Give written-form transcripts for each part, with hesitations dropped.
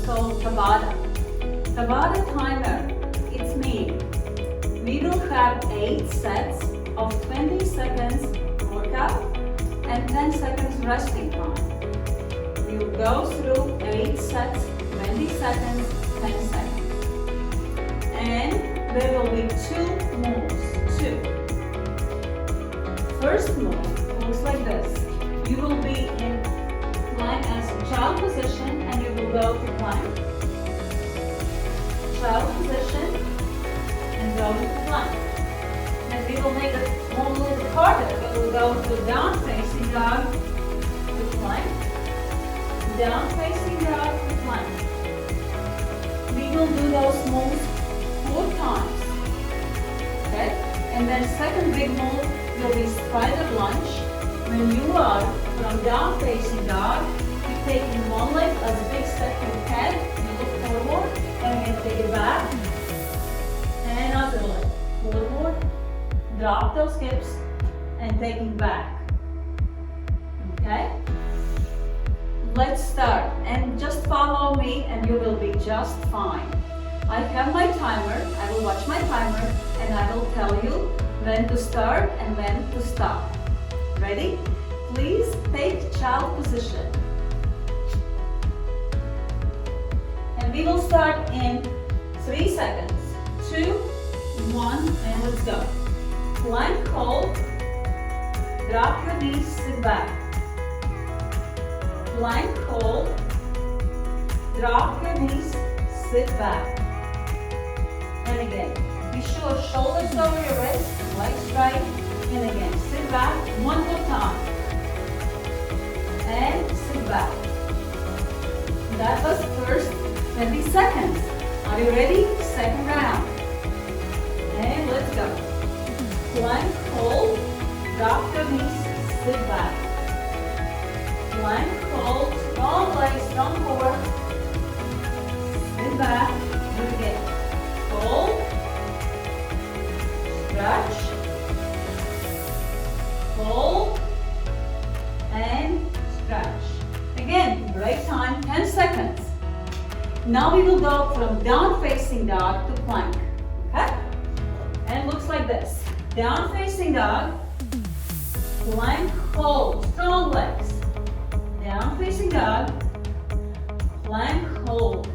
It's called Tabata. Tabata timer. It's me. We will have 8 sets of 20 seconds workout and 10 seconds resting time. We will go through 8 sets, 20 seconds, 10 seconds. And there will be 2 moves. 2. First move looks like this. You will be in plank as child position and you will go to plank. Child position and go to plank. And we will make it a little bit harder. We will go to down facing dog to plank. Down facing dog to plank. We will do those moves 4 times. Okay? And then second big move will be spider lunge. When you are from down facing dog, you take in one leg as a big step you can. You look forward and then take it back. And other leg. Forward. Drop those hips and take it back. Okay? Let's start. And just follow me and you will be just fine. I have my timer. I will watch my timer and I will tell you when to start and when to stop. Ready? Please take child position. And we will start in 3 seconds. 2, 1, and let's go. Plank hold. Drop your knees, sit back. Plank hold. Drop your knees, sit back. And again, be sure shoulders over your wrist, legs straight. And again, sit back one more time. And sit back. That was first 20 seconds. Are you ready? Second round. And let's go. Plank hold. Drop your knees, sit back. Plank hold. Strong legs, strong core. Sit back. Do it again. Hold. Stretch. Hold. And stretch. Again, break time, 10 seconds. Now we will go from down facing dog to plank. Okay? And it looks like this. Down facing dog. Plank hold. Strong legs. Down facing dog. Plank hold.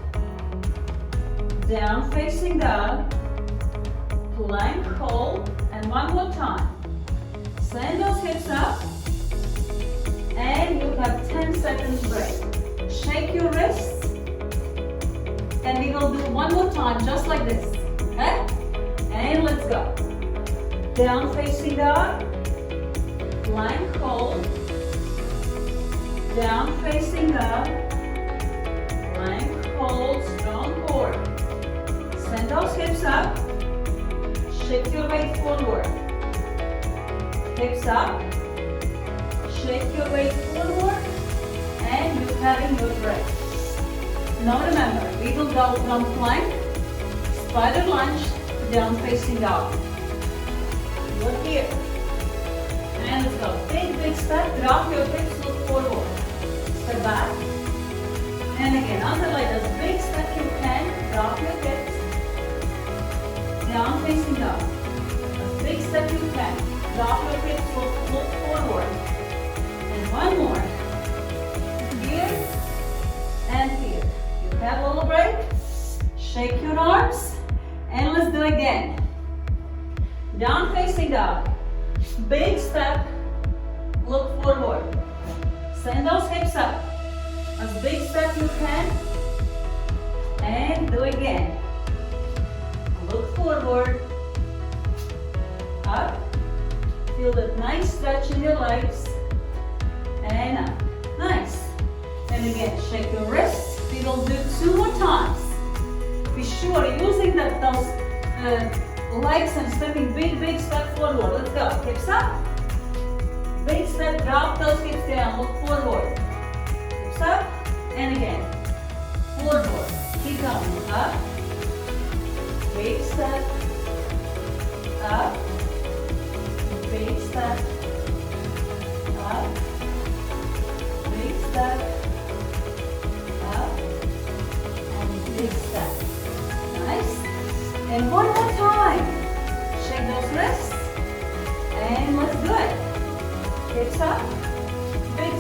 Down facing dog. Plank hold. And one more time. Send those hips up. And you have 10 seconds break. Shake your wrists. And we will do one more time just like this. Okay? And let's go. Down facing dog. Plank hold. Down facing dog. Plank hold. Strong core. Send those hips up. Shift your weight forward. Hips up. Shake your weight forward. And you're having your break. Now remember, we will go from plank, spider lunge, down facing dog. Look here. And let's go. Big step. Drop your hips, look forward. Step back. And again, under like as big step you can. Drop your hips. Down facing dog. As big step you can. Drop your hips, look forward. And one more. Here and here. You have a little break. Shake your arms. And let's do it again. Down facing dog. Big step. Look forward. Send those hips up. As big step you can. And do it again. Look forward. Up. Feel that nice stretch in your legs. And up. Nice. And again, shake your wrists. We will do 2 more times. Be sure using those legs and stepping big step forward. Let's go. Hips up. Big step. Drop those hips down. Look forward. Hips up. And again. Forward. Keep going. Up. Big step. Up. Big step. Up. Big step. Up.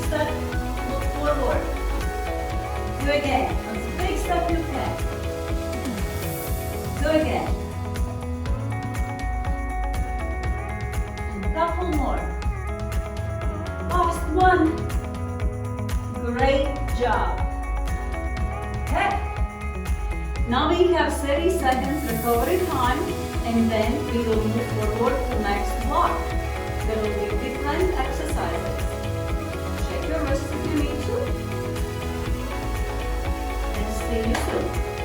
step, look forward. Do again. As big step you can. Do again. And a couple more. Last one. Great job. Okay. Now we have 30 seconds recovery time, and then we will move forward to the next block. There will be different exercises. Check your wrist if you need to. And see you soon.